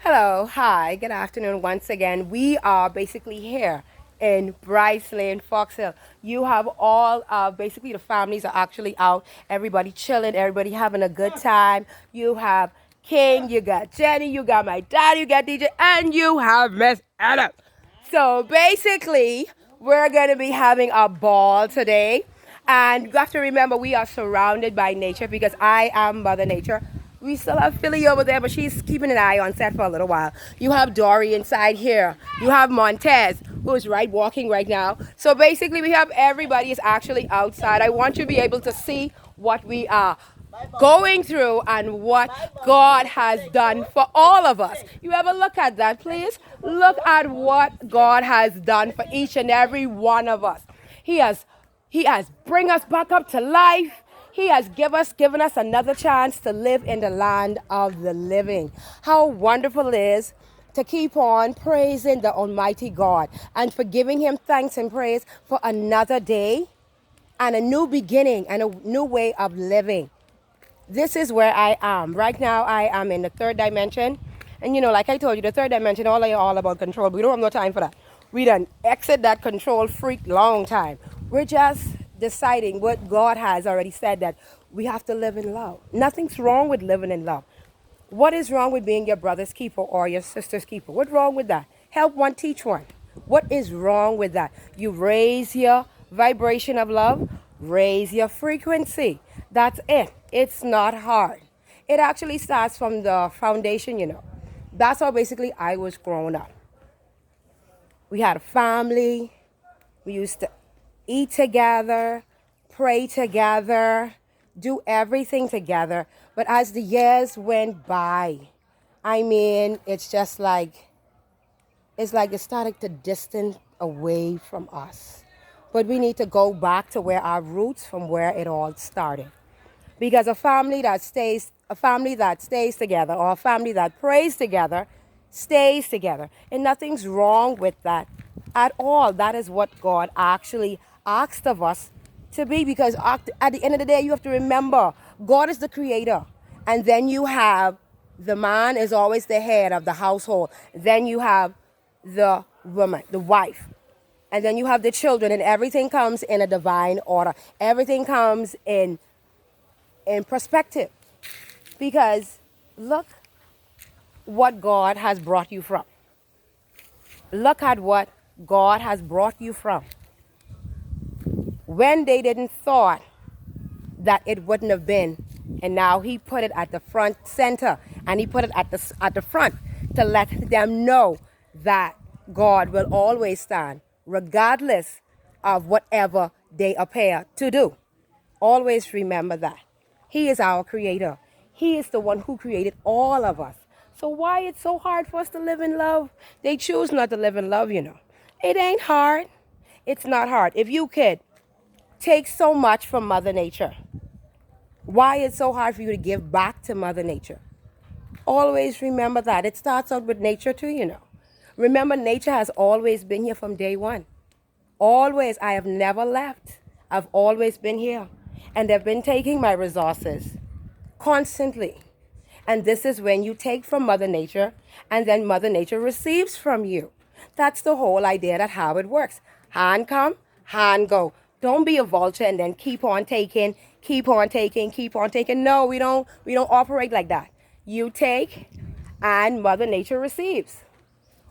Hello, hi, good afternoon once again. We are basically here in Brice Lane, Fox Hill. You have all basically the families are actually out, everybody chilling, everybody having a good time. You have King, you got Jenny, you got my dad, you got DJ, and you have Miss Anna. So basically, we're going to be having a ball today. And you have to remember, we are surrounded by nature because I am Mother Nature. We still have Philly over there, but she's keeping an eye on set for a little while. You have Dory inside here. You have Montez, who is walking right now. So basically, we have everybody is actually outside. I want you to be able to see what we are going through and what God has done for all of us. You ever look at that, please? Look at what God has done for each and every one of us. He has bring us back up to life. He has given us another chance to live in the land of the living. How wonderful it is to keep on praising the Almighty God and for giving Him thanks and praise for another day and a new beginning and a new way of living. This is where I am. Right now, I am in the third dimension. And like I told you, the third dimension, all about control. But we don't have no time for that. We done exit that control freak long time. We're just deciding what God has already said, that we have to live in love. Nothing's wrong with living in love. What is wrong with being your brother's keeper or your sister's keeper? What's wrong with that? Help one, teach one. What is wrong with that? You raise your vibration of love, raise your frequency. That's it. It's not hard. It actually starts from the foundation. That's how basically I was growing up. We had a family. We used to eat together, pray together, do everything together. But as the years went by, it's just like it started to distance away from us. But we need to go back to where our roots, from where it all started. Because a family that stays together, or a family that prays together stays together. And nothing's wrong with that at all. That is what God actually asked of us to be, because at the end of the day, you have to remember, God is the creator. And then you have the man is always the head of the household. Then you have the woman, the wife. And then you have the children, and everything comes in a divine order. Everything comes in perspective. Because look what God has brought you from. Look at what God has brought you from. When they didn't thought that it wouldn't have been, and now He put it at the front center, and He put it at the front to let them know that God will always stand, regardless of whatever they appear to do. Always remember that. He is our creator. He is the one who created all of us. So why it's so hard for us to live in love? They choose not to live in love. It ain't hard. It's not hard. If you could take so much from Mother Nature, why it's so hard for you to give back to Mother Nature? Always remember that. It starts out with nature too. Remember, nature has always been here from day one. Always. I have never left. I've always been here. And they've been taking my resources constantly. And this is when you take from Mother Nature, and then Mother Nature receives from you. That's the whole idea, that how it works. Hand come, hand go. Don't be a vulture and then keep on taking, keep on taking, keep on taking. No, we don't operate like that. You take and Mother Nature receives.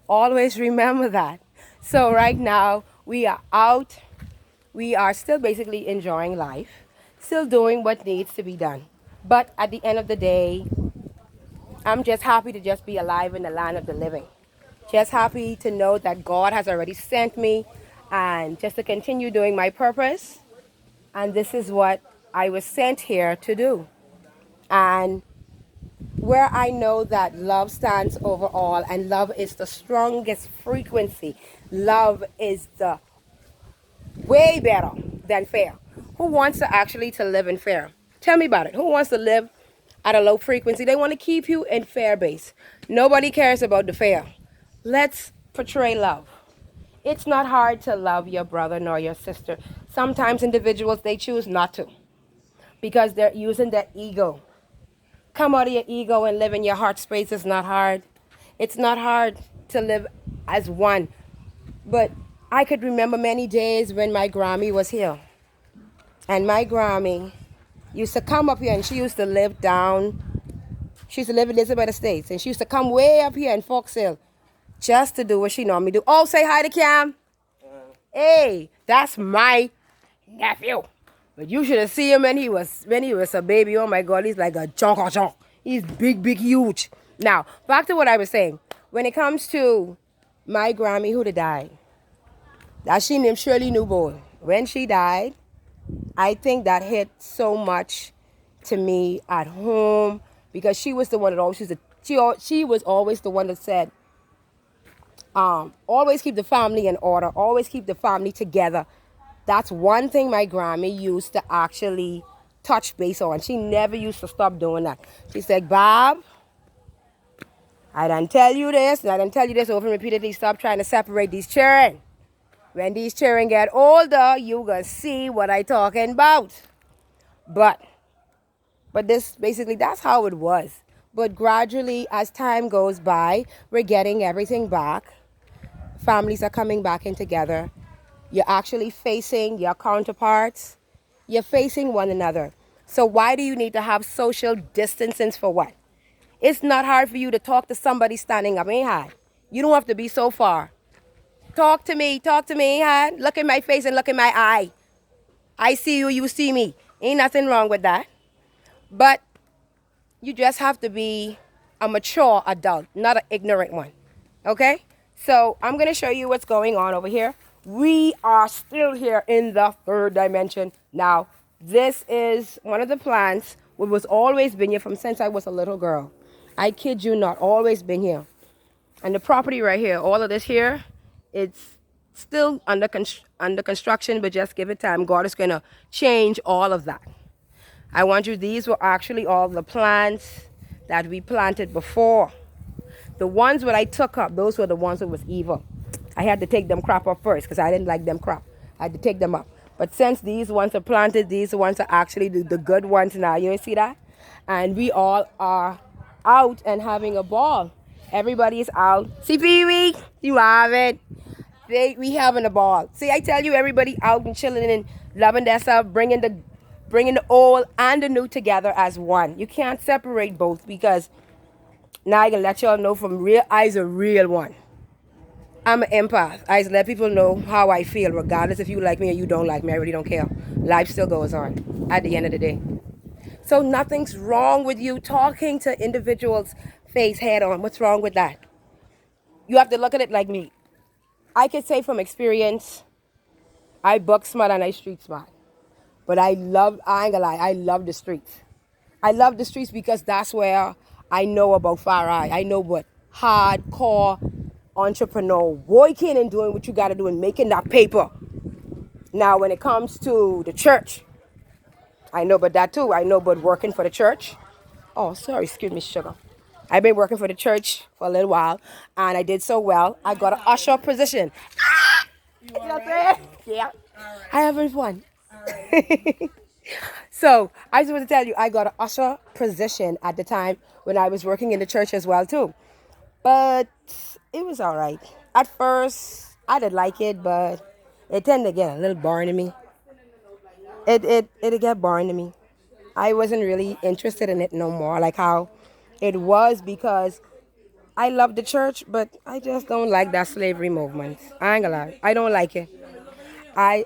Always remember that. So right now we are out. We are still basically enjoying life, still doing what needs to be done. But at the end of the day, I'm just happy to just be alive in the land of the living. Just happy to know that God has already sent me, and just to continue doing my purpose. And this is what I was sent here to do. And where I know that love stands over all, and love is the strongest frequency. Love is the way better than fear. Who wants to actually to live in fear? Tell me about it. Who wants to live at a low frequency? They want to keep you in fear base. Nobody cares about the fear. Let's portray love. It's not hard to love your brother nor your sister. Sometimes individuals, they choose not to because they're using their ego. Come out of your ego and live in your heart space is not hard. It's not hard to live as one. But I could remember many days when my Grammy was here. And my Grammy used to come up here, and she used to live down, she used to live in Elizabeth Estates. And she used to come way up here in Fox Hill just to do what she normally do. Oh, say hi to Cam. Hey, that's my nephew. But you should have seen him when he was a baby. Oh my God, he's like a chonk. He's big, big, huge. Now, back to what I was saying. When it comes to my Grammy who died, that she named Shirley Newbold. When she died, I think that hit so much to me at home because she was the one that always she was always the one that said, always keep the family in order, always keep the family together. That's one thing my Grammy used to actually touch base on. She never used to stop doing that. She said, Bob, I done tell you this, and I done tell you this over and repeatedly, stop trying to separate these children. When these children get older, you gonna see what I talking about. But this, basically, that's how it was. But gradually, as time goes by, we're getting everything back. Families are coming back in together. You're actually facing your counterparts. You're facing one another. So why do you need to have social distancing for what? It's not hard for you to talk to somebody standing up, ain't hard. You don't have to be so far. Talk to me, ain't hard. Look in my face and look in my eye. I see you, you see me. Ain't nothing wrong with that. But you just have to be a mature adult, not an ignorant one. Okay? So I'm going to show you what's going on over here. We are still here in the third dimension. Now, this is one of the plants which was always been here from since I was a little girl. I kid you not, always been here. And the property right here, all of this here, it's still under construction, but just give it time. God is going to change all of that. I want you, these were actually all the plants that we planted before. The ones that I took up, those were the ones that was evil. I had to take them crop up first because I didn't like them crop. I had to take them up. But since these ones are planted, these ones are actually the good ones now. You see that? And we all are out and having a ball. Everybody is out. See, Pee-wee? You have it. We having a ball. See, I tell you, everybody out and chilling and loving themselves, bringing the old and the new together as one. You can't separate both because now I can let y'all know from real eyes a real one. I'm an empath. I let people know how I feel, regardless if you like me or you don't like me. I really don't care. Life still goes on at the end of the day. So nothing's wrong with you talking to individuals face head on. What's wrong with that? You have to look at it like me. I could say from experience, I book smart and I street smart. But I ain't gonna lie, I love the streets. I love the streets because that's where I know about Far Eye. I know what hardcore entrepreneur working and doing what you got to do and making that paper. Now, when it comes to the church, I know about that too. I know about working for the church. Oh, sorry, excuse me, sugar. I've been working for the church for a little while, and I did so well. I got an usher position. You know what I'm saying? Yeah. Right. I having fun. Right. So I just want to tell you, I got an usher position at the time when I was working in the church as well too. But it was all right. At first, I didn't like it, but it tended to get a little boring to me. It got boring to me. I wasn't really interested in it no more, like how it was, because I love the church, but I just don't like that slavery movement. I ain't gonna lie. I don't like it. I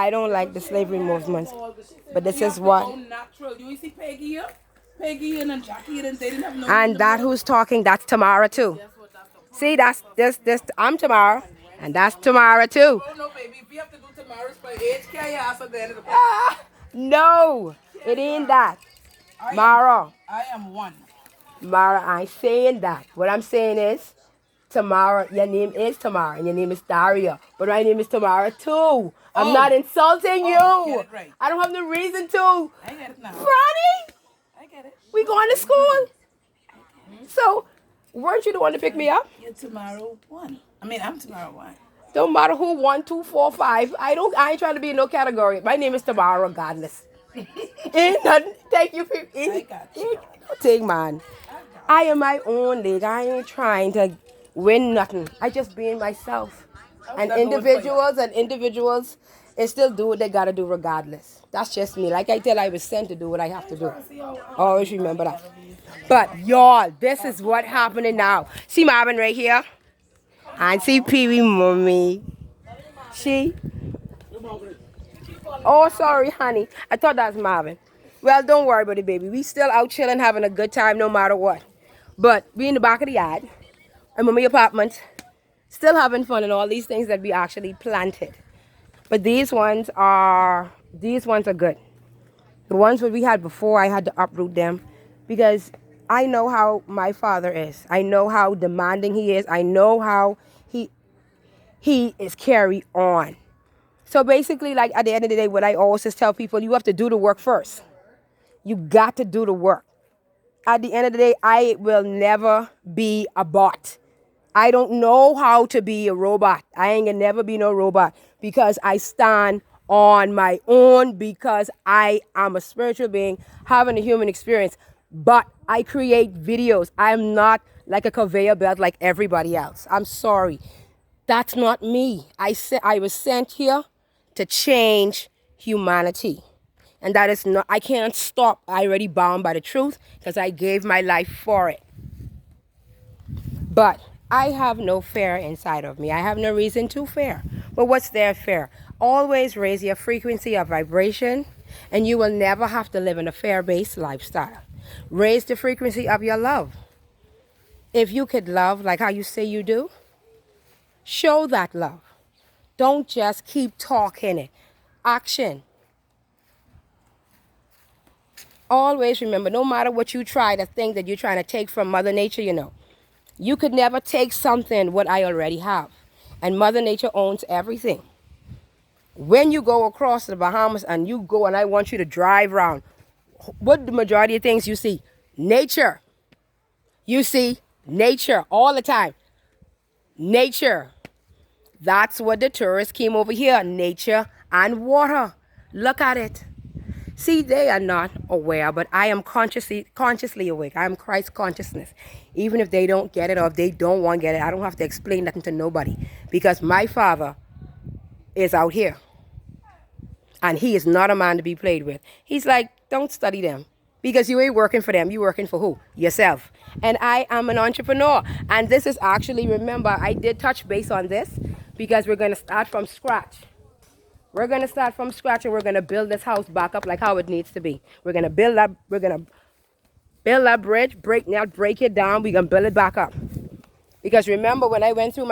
don't like the slavery movement. But this is what. And that who's talking, that's Tamara too. See, that's this. I'm Tamara, and that's Tamara too. No, it ain't that. Mara. I am one. Mara, I ain't saying that. What I'm saying is, Tamara, your name is Tamara, and your name is Daria. But my name is Tamara too. I'm not insulting you. Get it right. I don't have the reason to. I get it now. Franny, I get it. we going to school. So, weren't you the one to pick me up? You're tomorrow one. I'm tomorrow one. Don't matter who, 1, 2, 4, 5. I ain't trying to be in no category. My name is Tamara, regardless. Ain't nothing. Thank you. I got you. Take man. I am my own league. I ain't trying to win nothing. I just being myself. And Not going for you. individuals and still do what they gotta do regardless. That's just me. Like I tell, I was sent to do what I have to do. Always remember that. But y'all, this is what happening now. See Marvin right here? And see Pee Wee mommy. She. Oh, sorry, honey. I thought that was Marvin. Well, don't worry about it, baby. We still out chilling, having a good time no matter what. But we in the back of the yard, and mommy apartment, still having fun and all these things that we actually planted. But these ones are good. The ones that we had before, I had to uproot them because I know how my father is. I know how demanding he is. I know how he is carry on. So basically, like at the end of the day, what I always just tell people, you have to do the work first. You got to do the work. At the end of the day, I will never be a bot. I don't know how to be a robot. I ain't gonna never be no robot because I stand on my own because I am a spiritual being having a human experience. But I create videos. I'm not like a conveyor belt like everybody else. I'm sorry. That's not me. I was sent here to change humanity. And that is not, I can't stop. I already bound by the truth because I gave my life for it. But I have no fear inside of me. I have no reason to fear. But what's there fear? Always raise your frequency of vibration and you will never have to live in a fear-based lifestyle. Raise the frequency of your love. If you could love like how you say you do, show that love. Don't just keep talking it. Action. Always remember, no matter what you try to think that you're trying to take from Mother Nature, you could never take something what I already have. And Mother Nature owns everything. When you go across the Bahamas and you go and I want you to drive around, what the majority of things you see? Nature. You see nature all the time. Nature. That's what the tourists came over here. Nature and water. Look at it. See, they are not aware, but I am consciously awake. I am Christ consciousness. Even if they don't get it or if they don't want to get it, I don't have to explain nothing to nobody because my father is out here. And he is not a man to be played with. He's like, don't study them because you ain't working for them. You working for who? Yourself. And I am an entrepreneur. And this is actually, remember, I did touch base on this because we're going to start from scratch. We're going to start from scratch and we're going to build this house back up like how it needs to be. We're going to build that bridge, break it down. We're going to build it back up. Because remember when I went through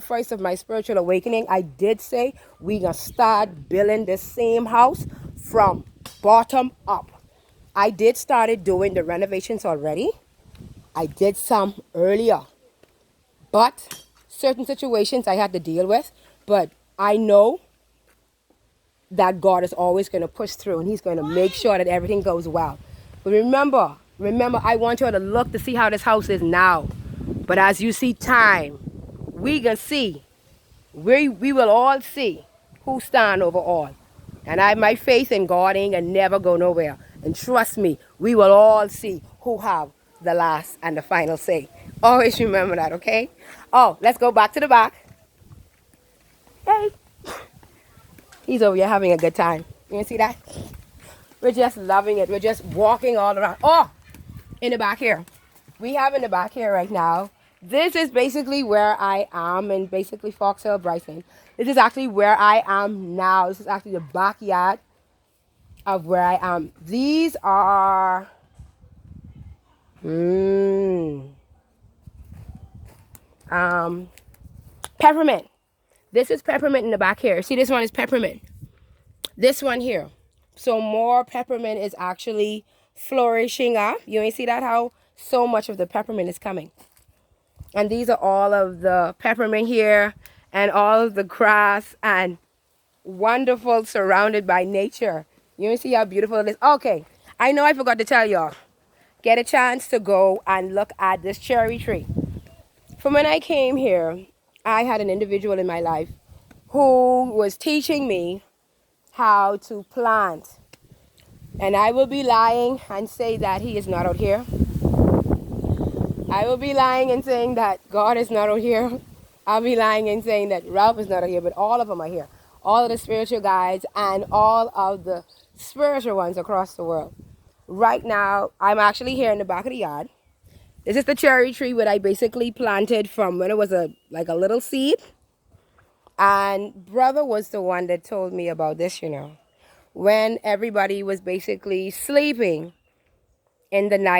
first of my spiritual awakening, I did say we're going to start building the same house from bottom up. I did started doing the renovations already. I did some earlier. But certain situations I had to deal with. But I know that God is always going to push through and he's going to make sure that everything goes well. But remember, I want you to look to see how this house is now. But as you see time, we will all see who stand over all. And my faith in God ain't gonna never go nowhere. And trust me, we will all see who have the last and the final say. Always remember that, okay? Oh, let's go back to the back. Hey. He's over here having a good time. You can see that? We're just loving it. We're just walking all around. Oh, in the back here. We have in the back here right now. This is basically where I am in basically Fox Hill, Bryson. This is actually where I am now. This is actually the backyard of where I am. These are peppermint. This is peppermint in the back here. See, this one is peppermint. This one here. So more peppermint is actually flourishing up. You ain't see that how so much of the peppermint is coming. And these are all of the peppermint here and all of the grass and wonderful surrounded by nature. You see how beautiful it is? Okay, I know I forgot to tell y'all. Get a chance to go and look at this cherry tree. From when I came here, I had an individual in my life who was teaching me how to plant. And I will be lying and say that he is not out here. I will be lying in saying that God is not out here. I'll be lying in saying that Ralph is not out here, but all of them are here. All of the spiritual guides and all of the spiritual ones across the world. Right now, I'm actually here in the back of the yard. This is the cherry tree that I basically planted from when it was like a little seed. And brother was the one that told me about this, when everybody was basically sleeping in the night.